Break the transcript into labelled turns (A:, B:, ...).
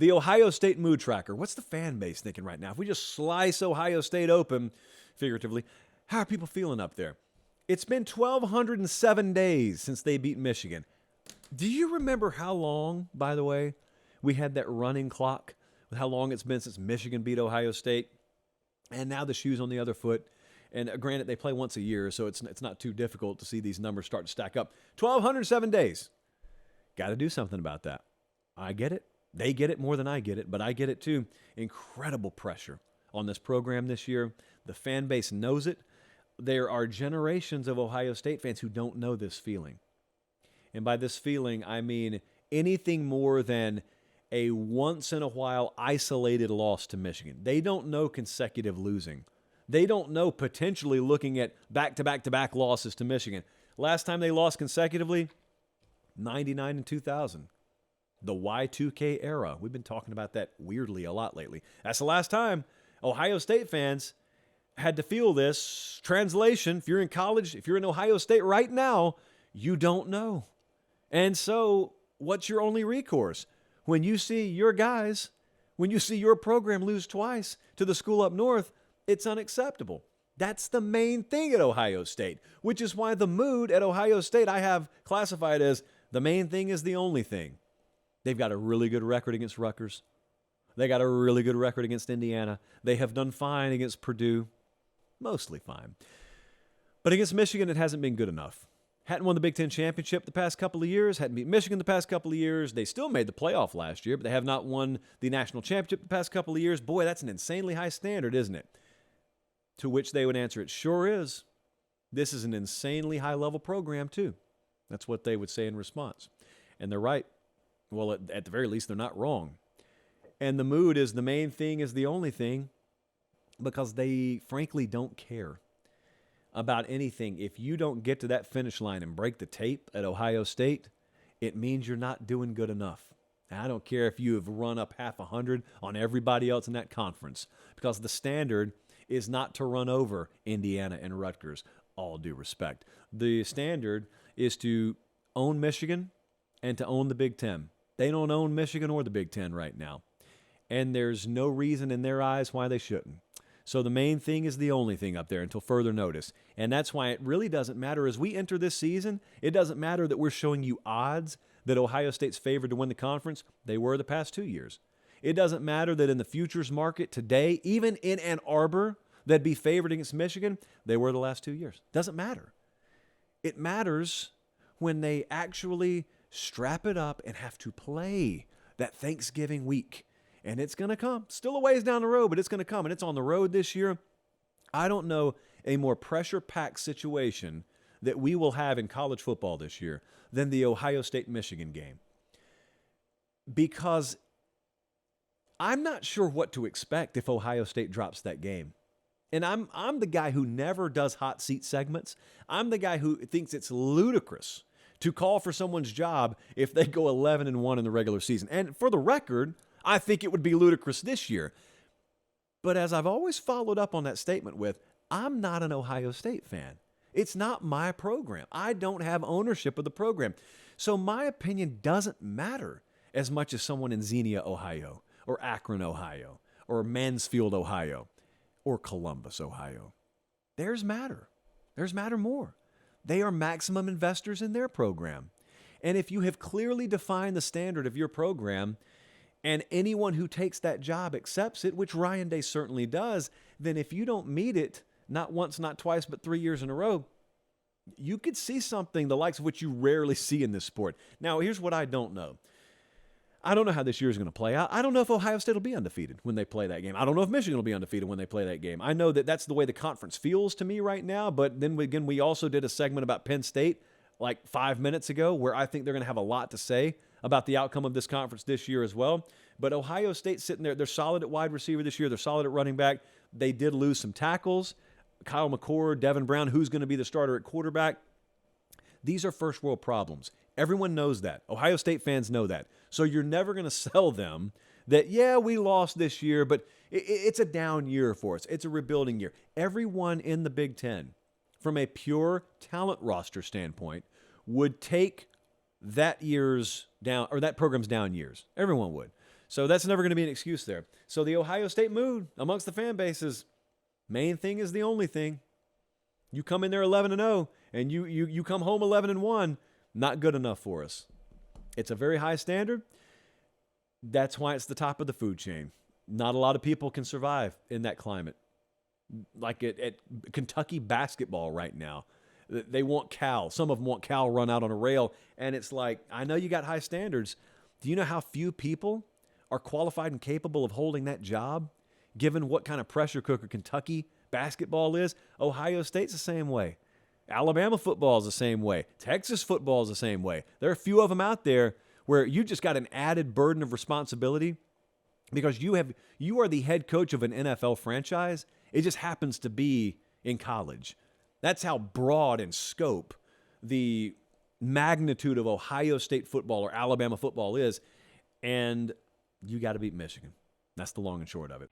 A: The Ohio State mood tracker. What's the fan base thinking right now? If we just slice Ohio State open, figuratively, how are people feeling up there? It's been 1,207 days since they beat Michigan. Do you remember how long, by the way, we had that running clock with how long it's been since Michigan beat Ohio State? And now the shoe's on the other foot. And granted, they play once a year, so it's not too difficult to see these numbers start to stack up. 1,207 days. Got to do something about that. I get it. They get it more than I get it, but I get it too. Incredible pressure on this program this year. The fan base knows it. There are generations of Ohio State fans who don't know this feeling. And by this feeling, I mean anything more than a once-in-a-while isolated loss to Michigan. They don't know consecutive losing. They don't know potentially looking at back-to-back-to-back losses to Michigan. Last time they lost consecutively, 99 and 2000. The Y2K era. We've been talking about that weirdly a lot lately. That's the last time Ohio State fans had to feel this. Translation, if you're in college, if you're in Ohio State right now, you don't know. And so what's your only recourse? When you see your guys, when you see your program lose twice to the school up north, it's unacceptable. That's the main thing at Ohio State, which is why the mood at Ohio State I have classified as the main thing is the only thing. They've got a really good record against Rutgers. They got a really good record against Indiana. They have done fine against Purdue. Mostly fine. But against Michigan, it hasn't been good enough. Hadn't won the Big Ten championship the past couple of years. Hadn't beat Michigan the past couple of years. They still made the playoff last year, but they have not won the national championship the past couple of years. Boy, that's an insanely high standard, isn't it? To which they would answer, it sure is. This is an insanely high-level program, too. That's what they would say in response. And they're right. Well, at the very least, they're not wrong. And the mood is the main thing is the only thing because they, frankly, don't care about anything. If you don't get to that finish line and break the tape at Ohio State, it means you're not doing good enough. And I don't care if you have run up 100 on everybody else in that conference because the standard is not to run over Indiana and Rutgers, all due respect. The standard is to own Michigan and to own the Big Ten. They don't own Michigan or the Big Ten right now. And there's no reason in their eyes why they shouldn't. So the main thing is the only thing up there until further notice. And that's why it really doesn't matter. As we enter this season, it doesn't matter that we're showing you odds that Ohio State's favored to win the conference. They were the past 2 years. It doesn't matter that in the futures market today, even in Ann Arbor, they'd be favored against Michigan. They were the last 2 years. Doesn't matter. It matters when they actually strap it up and have to play that Thanksgiving week. And it's going to come. Still a ways down the road, but it's going to come. And it's on the road this year. I don't know a more pressure-packed situation that we will have in college football this year than the Ohio State-Michigan game. Because I'm not sure what to expect if Ohio State drops that game. And I'm the guy who never does hot seat segments. I'm the guy who thinks it's ludicrous to call for someone's job if they go 11-1 in the regular season. And for the record, I think it would be ludicrous this year. But as I've always followed up on that statement with, I'm not an Ohio State fan. It's not my program. I don't have ownership of the program. So my opinion doesn't matter as much as someone in Xenia, Ohio, or Akron, Ohio, or Mansfield, Ohio, or Columbus, Ohio. Theirs matter. Theirs matter more. They are maximum investors in their program. And if you have clearly defined the standard of your program, and anyone who takes that job accepts it, which Ryan Day certainly does, then if you don't meet it, not once, not twice, but 3 years in a row, you could see something the likes of which you rarely see in this sport. Now, here's what I don't know. I don't know how this year is going to play out. I don't know if Ohio State will be undefeated when they play that game. I don't know if Michigan will be undefeated when they play that game. I know that that's the way the conference feels to me right now, but then again, we also did a segment about Penn State like 5 minutes ago where I think they're going to have a lot to say about the outcome of this conference this year as well. But Ohio State sitting there, they're solid at wide receiver this year. They're solid at running back. They did lose some tackles. Kyle McCord, Devin Brown, who's going to be the starter at quarterback. These are first world problems. Everyone knows that. Ohio State fans know that. So you're never going to sell them that, yeah, we lost this year, but it's a down year for us. It's a rebuilding year. Everyone in the Big Ten, from a pure talent roster standpoint, would take that year's down, or that program's down years. Everyone would. So that's never going to be an excuse there. So the Ohio State mood amongst the fan base is main thing is the only thing. You come in there 11-0 and you come home 11-1, not good enough for us. It's a very high standard. That's why it's the top of the food chain. Not a lot of people can survive in that climate. Like at Kentucky basketball right now, they want Cal. Some of them want Cal run out on a rail. And it's like, I know you got high standards. Do you know how few people are qualified and capable of holding that job, given what kind of pressure cooker Kentucky basketball is? Ohio State's the same way. Alabama football is the same way. Texas football is the same way. There are a few of them out there where you just got an added burden of responsibility because you are the head coach of an NFL franchise. It just happens to be in college. That's how broad in scope the magnitude of Ohio State football or Alabama football is. And you got to beat Michigan. That's the long and short of it.